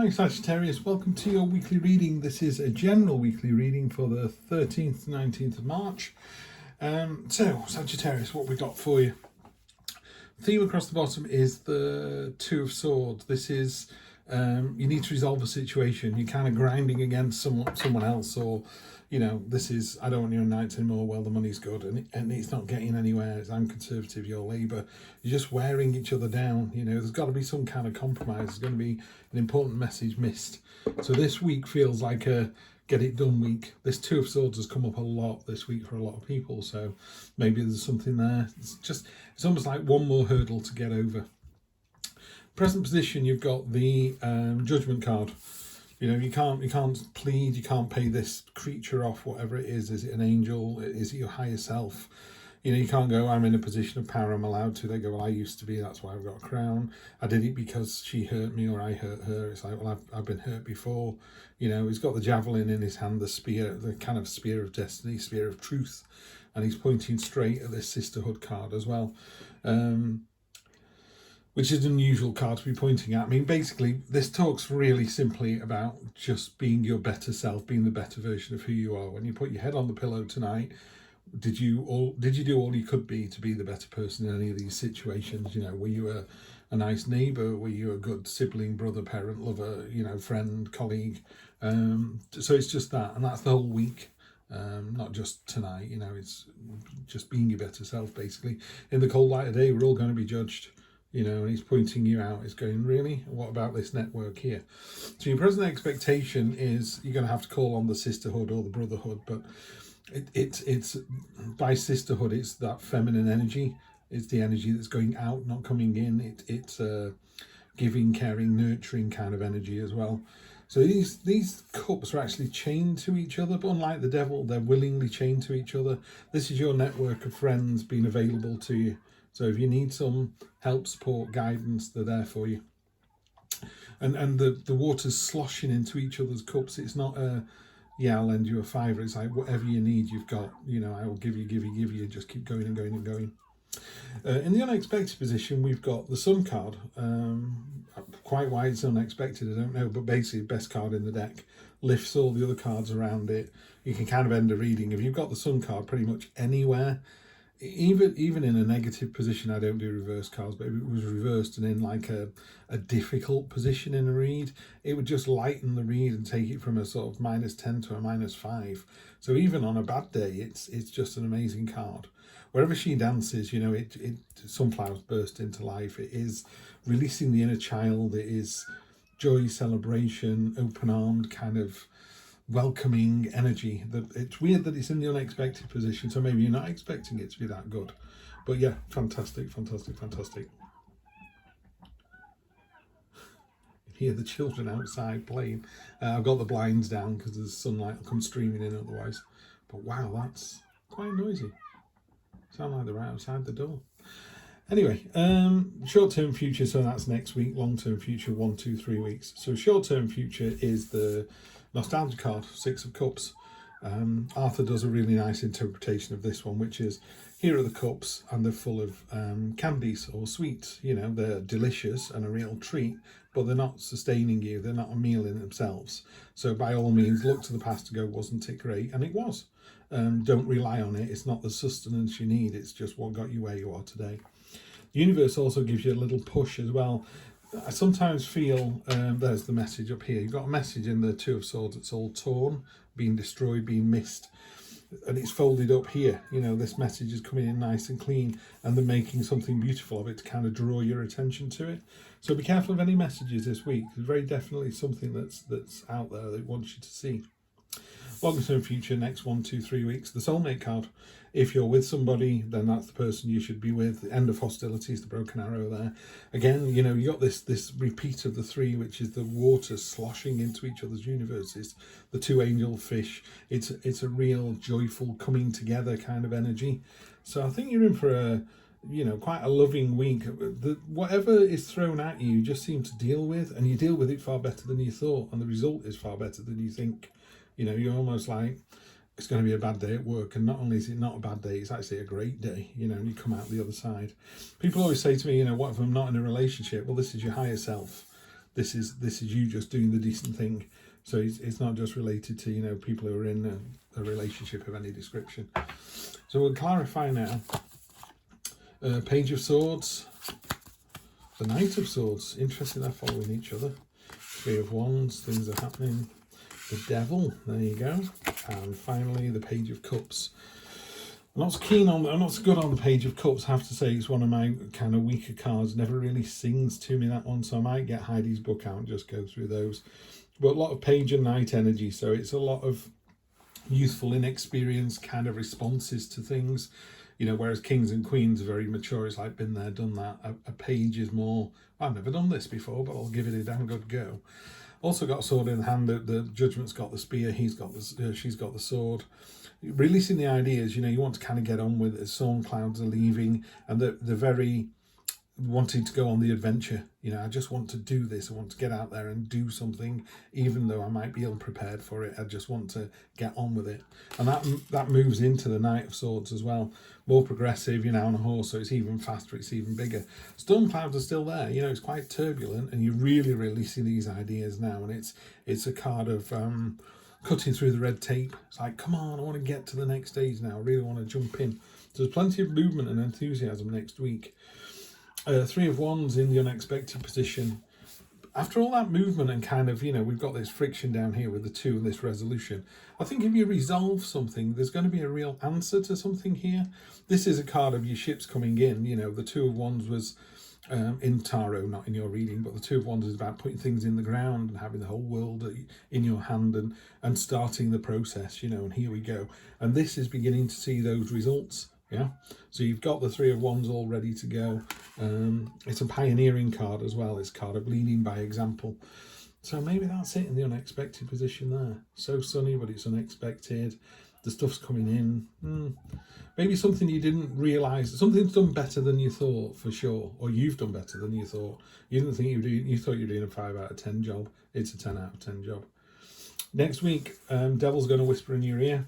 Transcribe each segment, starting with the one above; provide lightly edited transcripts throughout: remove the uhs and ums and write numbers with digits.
Hi Sagittarius, welcome to your weekly reading. This is a general weekly reading for the 13th to 19th of March. So Sagittarius, what we got for you? Theme across the bottom is the Two of Swords. This is you need to resolve a situation. You're kind of grinding against someone else, or this is, I don't want your nights anymore. Well, the money's good, and it's not getting anywhere. It's, I'm Conservative, you're Labour. You're just wearing each other down. There's got to be some kind of compromise. There's going to be an important message missed. So this week feels like a get it done week. This Two of Swords has come up a lot this week for a lot of people. So maybe there's something there. It's almost like one more hurdle to get over. Present position, you've got the Judgment card. You can't plead, you can't pay this creature off, whatever it is. Is it an angel? Is it your higher self? You can't go, I'm in a position of power, I'm allowed to. They go, well, I used to be, that's why I've got a crown. I did it because she hurt me or I hurt her. It's like, well, I've been hurt before. He's got the javelin in his hand, the spear, the kind of spear of destiny, spear of truth. And he's pointing straight at this sisterhood card as well. Which is an unusual card to be pointing at. I mean, basically, this talks really simply about just being your better self, being the better version of who you are. When you put your head on the pillow tonight, did you do all you could be to be the better person in any of these situations? Were you a nice neighbour? Were you a good sibling, brother, parent, lover, friend, colleague? So it's just that, and that's the whole week. Not just tonight, it's just being your better self, basically. In the cold light of day, we're all going to be judged. And he's pointing you out. He's going, really? What about this network here? So your present expectation is you're going to have to call on the sisterhood or the brotherhood, but it's by sisterhood, it's that feminine energy. It's the energy that's going out, not coming in. It's a giving, caring, nurturing kind of energy as well. So these cups are actually chained to each other, but unlike the devil, they're willingly chained to each other. This is your network of friends being available to you. So if you need some help, support, guidance, they're there for you. And the water's sloshing into each other's cups. It's not I'll lend you a fiver. It's like whatever you need, you've got. I will give you. Just keep going and going and going. In the unexpected position, we've got the Sun card. Quite why it's unexpected, I don't know. But basically, best card in the deck. Lifts all the other cards around it. You can kind of end a reading. If you've got the Sun card pretty much anywhere, even in a negative position, I don't do reverse cards, but if it was reversed and in like a difficult position in a read, it would just lighten the read and take it from a sort of -10 to a -5. So even on a bad day, it's just an amazing card. Wherever she dances, sunflowers burst into life. It is releasing the inner child. It is joy, celebration, open-armed kind of welcoming energy. That it's weird that it's in the unexpected position, so maybe you're not expecting it to be that good, but yeah, fantastic. You hear the children outside playing. I've got the blinds down because the sunlight will come streaming in otherwise, but wow, that's quite noisy. Sound like they're right outside the door. Anyway, short-term future, so that's next week. Long-term future, 1, 2, 3 weeks. So short-term future is the Nostalgia card, 6 of Cups. Arthur does a really nice interpretation of this one, which is, here are the cups and they're full of candies or sweets. They're delicious and a real treat, but they're not sustaining you. They're not a meal in themselves. So by all means, look to the past to go, wasn't it great? And it was. Don't rely on it. It's not the sustenance you need. It's just what got you where you are today. The universe also gives you a little push as well. I sometimes feel, there's the message up here. You've got a message in the Two of Swords. It's all torn, being destroyed, being missed. And it's folded up here. This message is coming in nice and clean, and they're making something beautiful of it to kind of draw your attention to it. So be careful of any messages this week. There's very definitely something that's out there that it wants you to see. Long-term future, next 1, 2, 3 weeks. The Soulmate card. If you're with somebody, then that's the person you should be with. The end of hostilities, the broken arrow there. Again, you got this repeat of the 3, which is the water sloshing into each other's universes. The 2 angel fish. It's a real joyful coming together kind of energy. So I think you're in for a quite a loving week. Whatever is thrown at you, you just seem to deal with, and you deal with it far better than you thought, and the result is far better than you think. You're almost like, it's going to be a bad day at work, and not only is it not a bad day, it's actually a great day, and you come out the other side. People always say to me, what if I'm not in a relationship? Well, this is your higher self. This is you just doing the decent thing. So it's not just related to, you know, people who are in a relationship of any description. So we'll clarify now. Page of Swords, the Knight of Swords. Interesting, they're following each other. Three of Wands, things are happening. The Devil, there you go. And finally, the Page of Cups. I'm not so good on the Page of Cups, I have to say. It's one of my kind of weaker cards. Never really sings to me, that one, so I might get Heidi's book out and just go through those. But a lot of Page and Knight energy, so it's a lot of youthful, inexperienced kind of responses to things. You know, whereas Kings and Queens are very mature. It's like, been there, done that. A Page is more, I've never done this before, but I'll give it a damn good go. Also got a sword in hand. The Judgment's got the spear. She's got the sword. Releasing the ideas, you know, you want to kind of get on with it. Storm clouds are leaving, and they're very wanting to go on the adventure. You know, I just want to do this. I want to get out there and do something, even though I might be ill-prepared for it. I just want to get on with it. And that moves into the Knight of Swords as well. More progressive, you know, on a horse, so it's even faster, it's even bigger. Storm clouds are still there. You know, it's quite turbulent, and you're really releasing these ideas now. And it's a card of cutting through the red tape. It's like, come on, I want to get to the next stage now. I really want to jump in. So there's plenty of movement and enthusiasm next week. Three of Wands in the unexpected position. After all that movement and kind of, you know, we've got this friction down here with the 2 and this resolution. I think if you resolve something, there's going to be a real answer to something here. This is a card of your ships coming in. You know, the 2 of Wands was in tarot, not in your reading, but the 2 of Wands is about putting things in the ground and having the whole world in your hand and starting the process, you know, and here we go. And this is beginning to see those results. Yeah, so you've got the 3 of Wands all ready to go. It's a pioneering card as well. It's a card of leading by example. So maybe that's it in the unexpected position there. So sunny, but it's unexpected. The stuff's coming in. Maybe something you didn't realise. Something's done better than you thought, for sure. Or you've done better than you thought. You didn't think you thought you were doing a 5 out of 10 job. It's a 10 out of 10 job. Next week, Devil's going to whisper in your ear.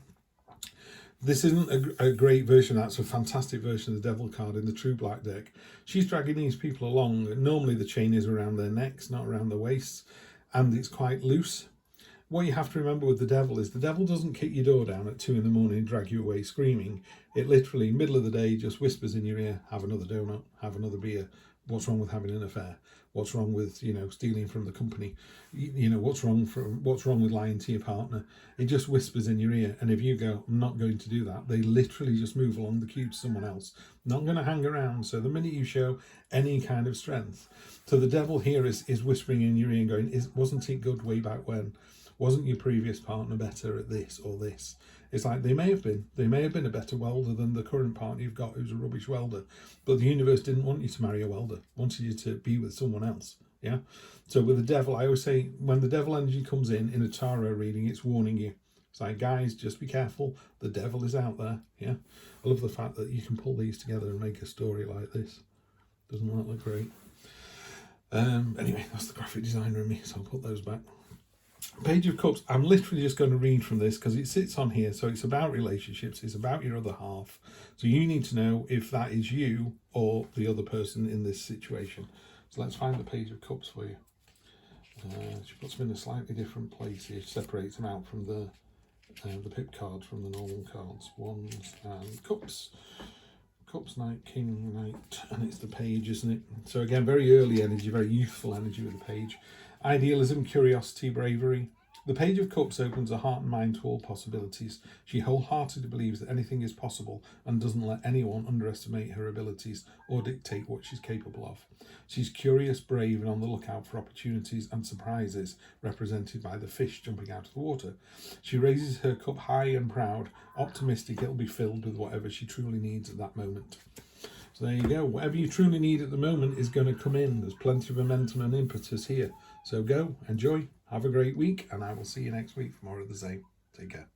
This isn't a great version. That's a fantastic version of the Devil card in the True Black deck. She's dragging these people along. Normally the chain is around their necks, not around their waists, and it's quite loose. What you have to remember with the Devil is the Devil doesn't kick your door down at 2 in the morning and drag you away screaming. It literally, middle of the day, just whispers in your ear, have another donut, have another beer. What's wrong with having an affair? What's wrong with, you know, stealing from the company? You know, what's wrong with lying to your partner? It just whispers in your ear. And if you go, I'm not going to do that, they literally just move along the queue to someone else. Not going to hang around. So the minute you show any kind of strength. So the Devil here is whispering in your ear and going, wasn't it good way back when? Wasn't your previous partner better at this or this? It's like they may have been a better welder than the current partner you've got, who's a rubbish welder. But the universe didn't want you to marry a welder, wanted you to be with someone else. Yeah. So with the Devil, I always say when the Devil energy comes in a tarot reading, it's warning you. It's like, guys, just be careful. The Devil is out there. Yeah. I love the fact that you can pull these together and make a story like this. Doesn't that look great? Anyway, that's the graphic designer in me, so I'll put those back. Page of Cups, I'm literally just going to read from this because it sits on here. So it's about relationships, it's about your other half. So you need to know if that is you or the other person in this situation. So let's find the Page of Cups for you. She puts them in a slightly different place here. She separates them out from the pip cards from the normal cards. Wands and Cups. Cups, Knight, King, Knight, and it's the Page, isn't it? So again, very early energy, very youthful energy with the Page. Idealism, curiosity, bravery. The Page of Cups opens her heart and mind to all possibilities. She wholeheartedly believes that anything is possible and doesn't let anyone underestimate her abilities or dictate what she's capable of. She's curious, brave, and on the lookout for opportunities and surprises, represented by the fish jumping out of the water. She raises her cup high and proud, optimistic it'll be filled with whatever she truly needs at that moment. So there you go. Whatever you truly need at the moment is going to come in. There's plenty of momentum and impetus here. So go, enjoy, have a great week, and I will see you next week for more of the same. Take care.